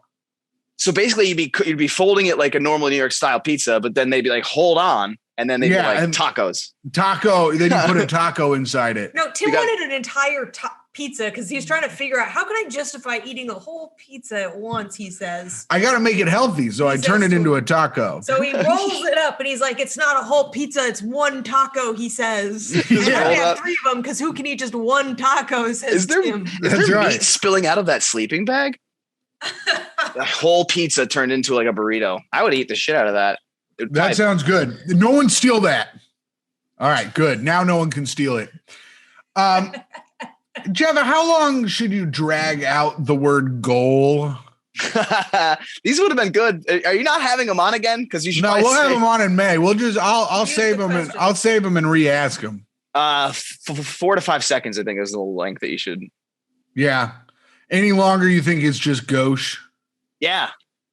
So basically you'd be folding it like a normal New York style pizza, but then they'd be like, hold on. And then they'd be like tacos. Taco. Then you put a taco inside it. No, Tim wanted an entire pizza because he was trying to figure out how can I justify eating a whole pizza at once, he says. I got to make it healthy. So I turn it into a taco. So he rolls it up and he's like, it's not a whole pizza. It's one taco, he says. Yeah. I have 3 of them because who can eat just one taco, says Tim. Is there meat spilling out of that sleeping bag? The whole pizza turned into like a burrito. I would eat the shit out of that. That sounds good. No one steal that. All right, good. Now no one can steal it. Jeff, how long should you drag out the word goal? These would have been good. Are you not having them on again? Because you should. No, we'll have them on in May. I'll save them and I'll save them and re-ask them. 4 to 5 seconds, I think, is the length that you should. Yeah. Any longer, you think it's just gauche? Yeah.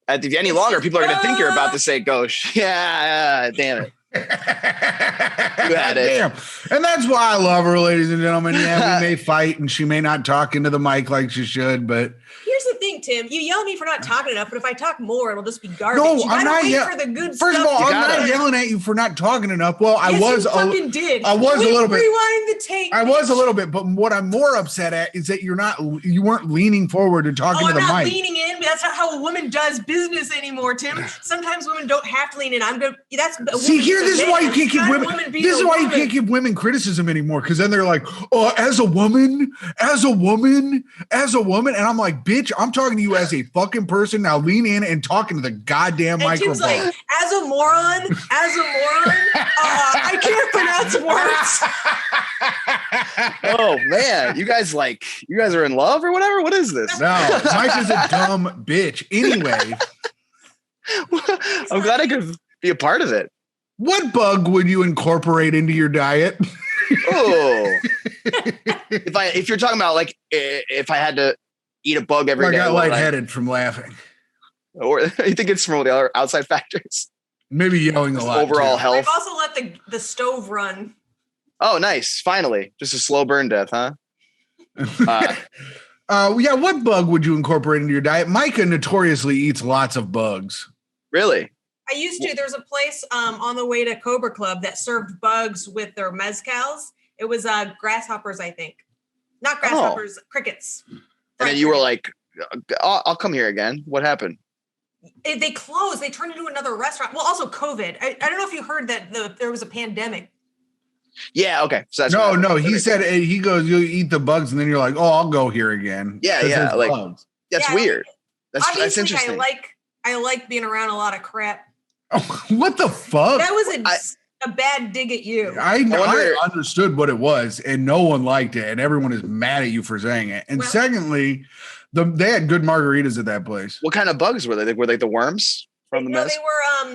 If any longer, people are going to think you're about to say gauche. Yeah, damn it. You had it. Damn. And that's why I love her, ladies and gentlemen. Yeah, we may fight and she may not talk into the mic like she should, but here's the thing, Tim. You yell at me for not talking enough, but if I talk more, it'll just be garbage. No, I'm not yelling. First of all, I'm not yelling at you for not talking enough. Well, I was a little bit. Rewind the tape. I was a little bit, but what I'm more upset at is that you weren't leaning forward and talking to the mic. I'm not leaning in. That's not how a woman does business anymore, Tim. Sometimes women don't have to lean in. This is why you can't give women. This is why you can't give women criticism anymore, because then they're like, "Oh, as a woman," and I'm like, "Bitch, I'm talking to you as a fucking person. Now lean in and talking to the goddamn microphone." Tim's like, as a moron, I can't pronounce words. Oh man, you guys are in love or whatever? What is this? No, Mike is a dumb bitch. Anyway. I'm glad I could be a part of it. What bug would you incorporate into your diet? Oh, if you're talking about like if I had to eat a bug every day, I got lightheaded from laughing. Or you think it's from the other outside factors? Maybe yelling a lot. Overall health. I've also let the stove run. Oh, nice! Finally, just a slow burn death, huh? Yeah. What bug would you incorporate into your diet? Myka notoriously eats lots of bugs. Really? I used to. There's a place on the way to Cobra Club that served bugs with their mezcals. It was grasshoppers, I think. Not grasshoppers, crickets. And then you were like, I'll come here again. What happened? They closed. They turned into another restaurant. Well, also COVID. I don't know if you heard that there was a pandemic. Yeah, okay. So that's no. He said he goes, you eat the bugs, and then you're like, oh, I'll go here again. Yeah. Like bugs. That's weird. That's interesting. I like being around a lot of crap. Oh, what the fuck? That was a bad dig at you. I understood what it was, and no one liked it, and everyone is mad at you for saying it. And secondly, they had good margaritas at that place. What kind of bugs were they? Were they the worms from the mess?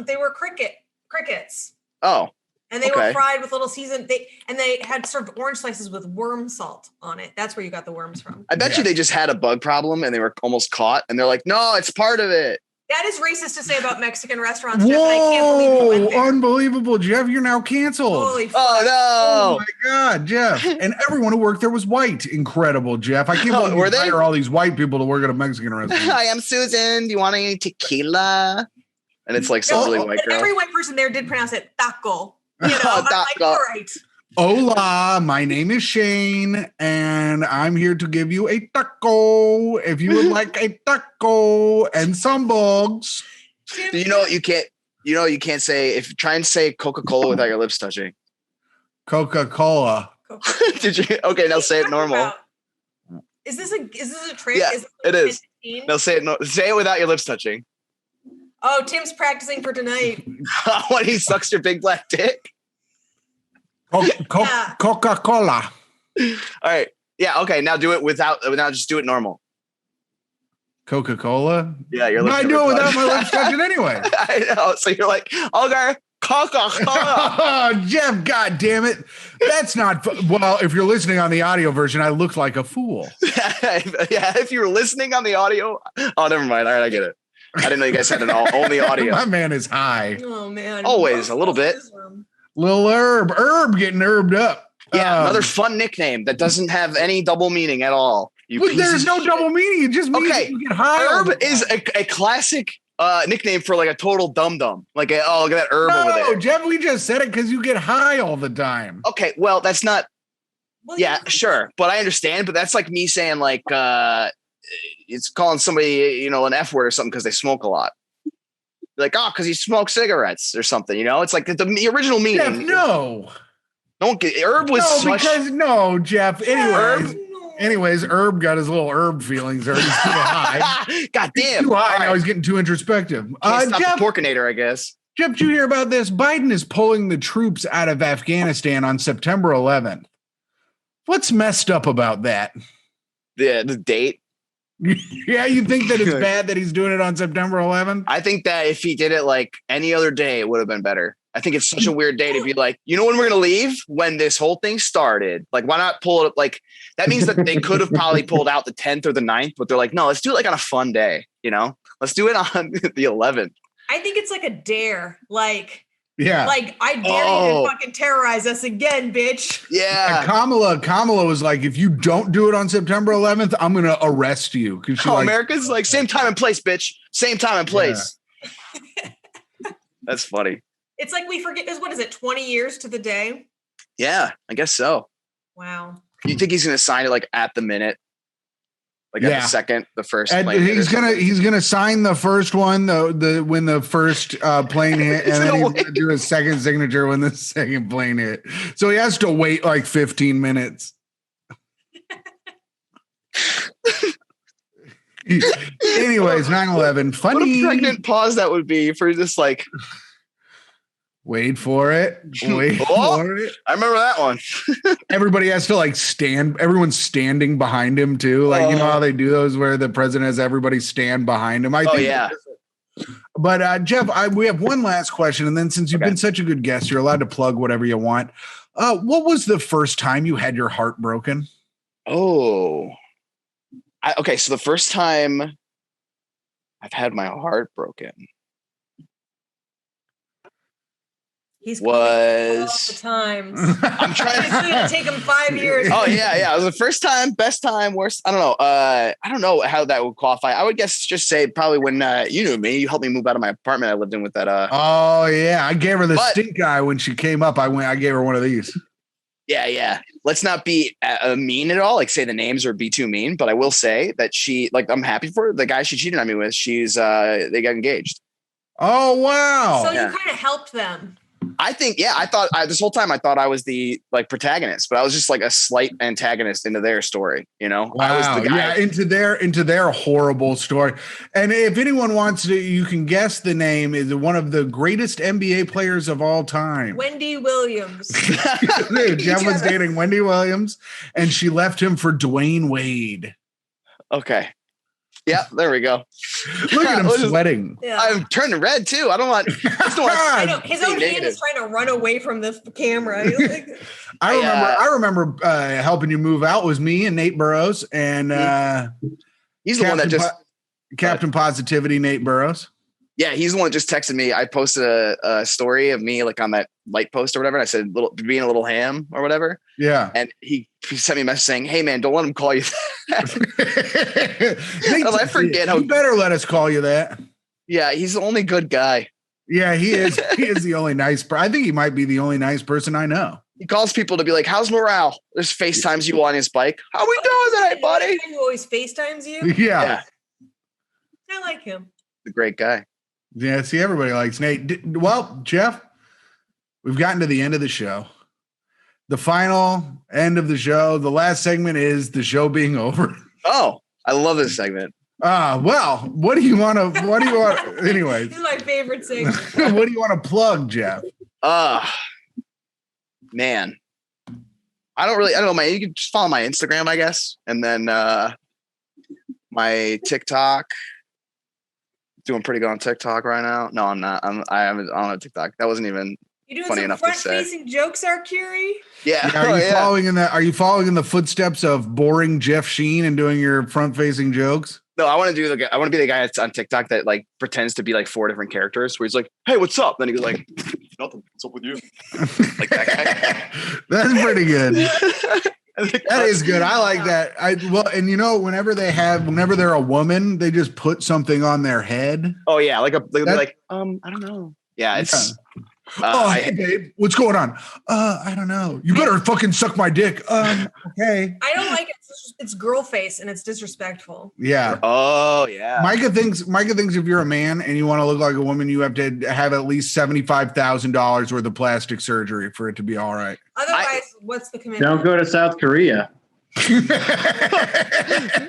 They were crickets. Oh. And they were fried with little seasoned. They had served orange slices with worm salt on it. That's where you got the worms from. I bet you they just had a bug problem and they were almost caught. And they're like, no, it's part of it. That is racist to say about Mexican restaurants, Jeff. And I can't believe you went there. Unbelievable, Jeff! You're now canceled. Holy fuck. Oh no! Oh my god, Jeff! And everyone who worked there was white. Incredible, Jeff! I can't believe you hire all these white people to work at a Mexican restaurant. Hi, I'm Susan. Do you want any tequila? And it's like some really white girl. Every white person there did pronounce it taco. You know, I'm like, all right. Hola, my name is Shane, and I'm here to give you a taco. If you would like a taco and some bugs. You know you can't say if you try and say Coca-Cola without your lips touching. Coca-Cola. Did you? Okay, now say it normal. Is this a trick? Yeah, it is. Now say it without your lips touching. Oh, Tim's practicing for tonight. When he sucks your big black dick. Coca-Cola. All right. Yeah. Okay. Now do it without. Now just do it normal. Coca-Cola. Yeah, you're. I do it without my lips touching anyway. I know. So you're like, okay, Coca-Cola. Oh, Jeff, God damn it! That's not. Well, if you're listening on the audio version, I look like a fool. Yeah. If you were listening on the audio, oh, never mind. All right, I get it. I didn't know you guys had it all only audio. My man is high. Oh man. Always a little bit. Little Herb getting herbed up. Yeah, another fun nickname that doesn't have any double meaning at all. There's no double meaning. It just means you get high. Herb is a classic nickname for like a total dum-dum. Like, oh, look at that Herb over there. No, Jeff, we just said it because you get high all the time. Okay, well, that's not. Well, yeah, sure. But I understand. But that's like me saying like it's calling somebody, an F word or something because they smoke a lot. Like, because he smokes cigarettes or something, It's like the original meaning. Jeff, no. Don't get Herb was Jeff. Anyways, Herb got his little herb feelings. He's too high. God damn. He's too high. Now he's getting too introspective. Jeff, the Porkinator, I guess. Jeff, did you hear about this? Biden is pulling the troops out of Afghanistan on September 11th. What's messed up about that? The date. Yeah, you think that it's bad that he's doing it on September 11th? I think that if he did it like any other day, it would have been better. I think it's such a weird day to be like, when we're going to leave? When this whole thing started. Like, why not pull it? Like, that means that they could have probably pulled out the 10th or the 9th, but they're like, no, let's do it like on a fun day, Let's do it on the 11th. I think it's like a dare. Like, yeah. Like, I dare you to fucking terrorize us again, bitch. Yeah. And Kamala was like, if you don't do it on September 11th, I'm going to arrest you. America's like, same time and place, bitch. Same time and place. Yeah. That's funny. It's like we forget, what is it, 20 years to the day? Yeah, I guess so. Wow. You think he's going to sign it like at the minute? Like at the second, the first plane he's gonna sign the first one when the first plane hit, and then he's gonna do a second signature when the second plane hit. So he has to wait like 15 minutes. Anyways, 9/11. Funny. What a pregnant pause that would be for just like. Wait for it. Wait for it. I remember that one. Everybody has to like stand. Everyone's standing behind him too. Like, you know how they do those where the president has everybody stand behind him. I think. Yeah. But Jeff, we have one last question. And then since you've been such a good guest, you're allowed to plug whatever you want. What was the first time you had your heart broken? Oh, okay. So the first time I've had my heart broken was the times. I'm trying to take him 5 years. Oh yeah. It was the first time, best time, worst. I don't know. I don't know how that would qualify. I would guess just say probably when you knew me, you helped me move out of my apartment I lived in with that. Oh yeah, I gave her the stink eye when she came up. I gave her one of these. Yeah. Let's not be mean at all. Like say the names or be too mean. But I will say that I'm happy for her. The guy she cheated on me with. They got engaged. Oh wow! So you kind of helped them. I think, I thought this whole time I thought I was the like protagonist, but I was just like a slight antagonist into their story. You know, wow. I was the guy into their horrible story. And if anyone wants to, you can guess the name is one of the greatest NBA players of all time. Wendy Williams. Jeff was dating Wendy Williams, and she left him for Dwayne Wade. Okay. Yeah, there we go. Look at him sweating. Yeah. I'm turning red too. I don't want. I know his own hand is trying to run away from the camera. I remember helping you move out was me and Nate Burrows, and he's the one that just Captain Positivity, Nate Burrows. Yeah, he's the one that just texted me. I posted a story of me like on that light post or whatever. And I said, being a little ham or whatever. Yeah. And he sent me a message saying, hey man, don't let him call you that. I forget how. You better let us call you that. Yeah. He's the only good guy. Yeah, he is. He is the only nice. I think he might be the only nice person I know. He calls people to be like, how's morale? There's FaceTimes you on his bike. How we doing today, buddy? He always FaceTimes you. Yeah. I like him. The great guy. Yeah, see, everybody likes Nate. Well, Jeff, we've gotten to the end of the show. The final end of the show. The last segment is the show being over. Oh, I love this segment. Well, what do you want? Anyways. This is my favorite segment. What do you want to plug, Jeff? Man. I don't know, man. You can just follow my Instagram, I guess. And then my TikTok. Doing pretty good on TikTok right now. No, I'm not. I haven't on TikTok. That wasn't even funny enough to say. Front-facing jokes, Arcuri? Yeah. Are you following in the footsteps of boring Jeff Sheen and doing your front-facing jokes? No, I want to be the guy that's on TikTok that like pretends to be like 4 different characters. Where he's like, "Hey, what's up?" Then he goes like, "Nothing. What's up with you?" Like that guy. That's pretty good. That is good. I like that. And you know, whenever they're a woman, they just put something on their head. Oh yeah, I don't know. Yeah, it's. Hey babe, what's going on? I don't know. You better fucking suck my dick. Okay. I don't like it. It's girl face and it's disrespectful. Yeah. Oh yeah. Myka thinks if you're a man and you want to look like a woman, you have to have at least $75,000 worth of plastic surgery for it to be all right. Otherwise, what's the commitment? Don't go to South Korea.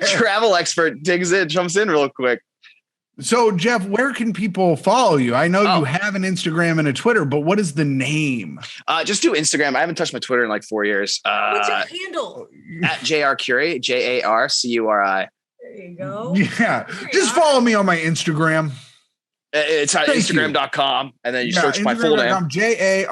Travel expert jumps in real quick. So, Jeff, where can people follow you? I know you have an Instagram and a Twitter, but what is the name? Just do Instagram. I haven't touched my Twitter in like 4 years. What's your handle? At Arcuri, JARCURI. There you go. Yeah. Just follow me on my Instagram. It's on Instagram.com. And then you search my full name. JARCURI.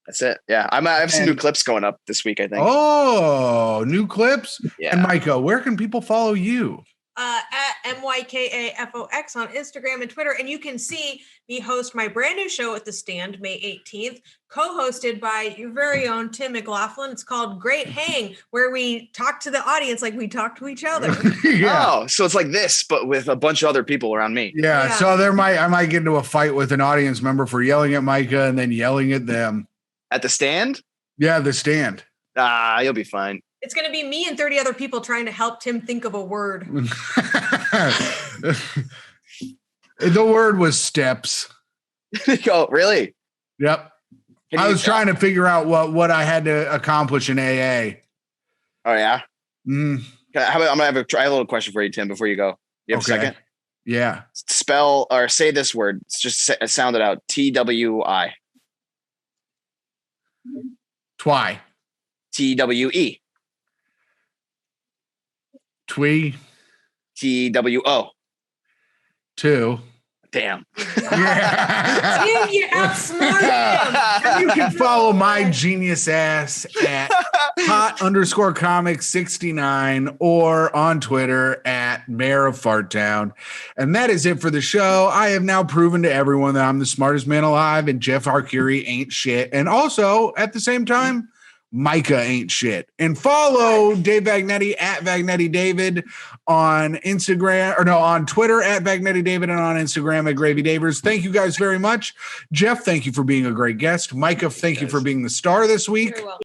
That's it. Yeah. I have some new clips going up this week, I think. Oh, new clips? Yeah. And Myka, where can people follow you? At MYKAFOX on Instagram and Twitter. And you can see me host my brand new show at The Stand May 18th, co-hosted by your very own Tim McLaughlin. It's called Great Hang, where we talk to the audience like we talk to each other. Yeah. Oh, so it's like this, but with a bunch of other people around me. Yeah. So I might get into a fight with an audience member for yelling at Myka and then yelling at them. At The Stand? Yeah, The Stand. You'll be fine. It's going to be me and 30 other people trying to help Tim think of a word. The word was steps. Oh, really? Yep. I was trying to figure out what I had to accomplish in AA. Oh, yeah? Mm. I have a little question for you, Tim, before you go. You have a second? Yeah. Spell or say this word. Just sound it out. TWI. Twy. TWE. Twee. TWO. 2. Damn. Yeah. Dude, you outsmarted him. And you can follow my genius ass at hot_comic69 or on Twitter at Mayor of Farttown. And that is it for the show. I have now proven to everyone that I'm the smartest man alive and Jeff Arcuri ain't shit. And also at the same time, Myka ain't shit. And follow Dave Vagnetti at Vagnetti David on Instagram, or no, on Twitter at Vagnetti David, and on Instagram at Gravy Davers. Thank you guys very much. Jeff, thank you for being a great guest. Myka, thank you for being the star this week.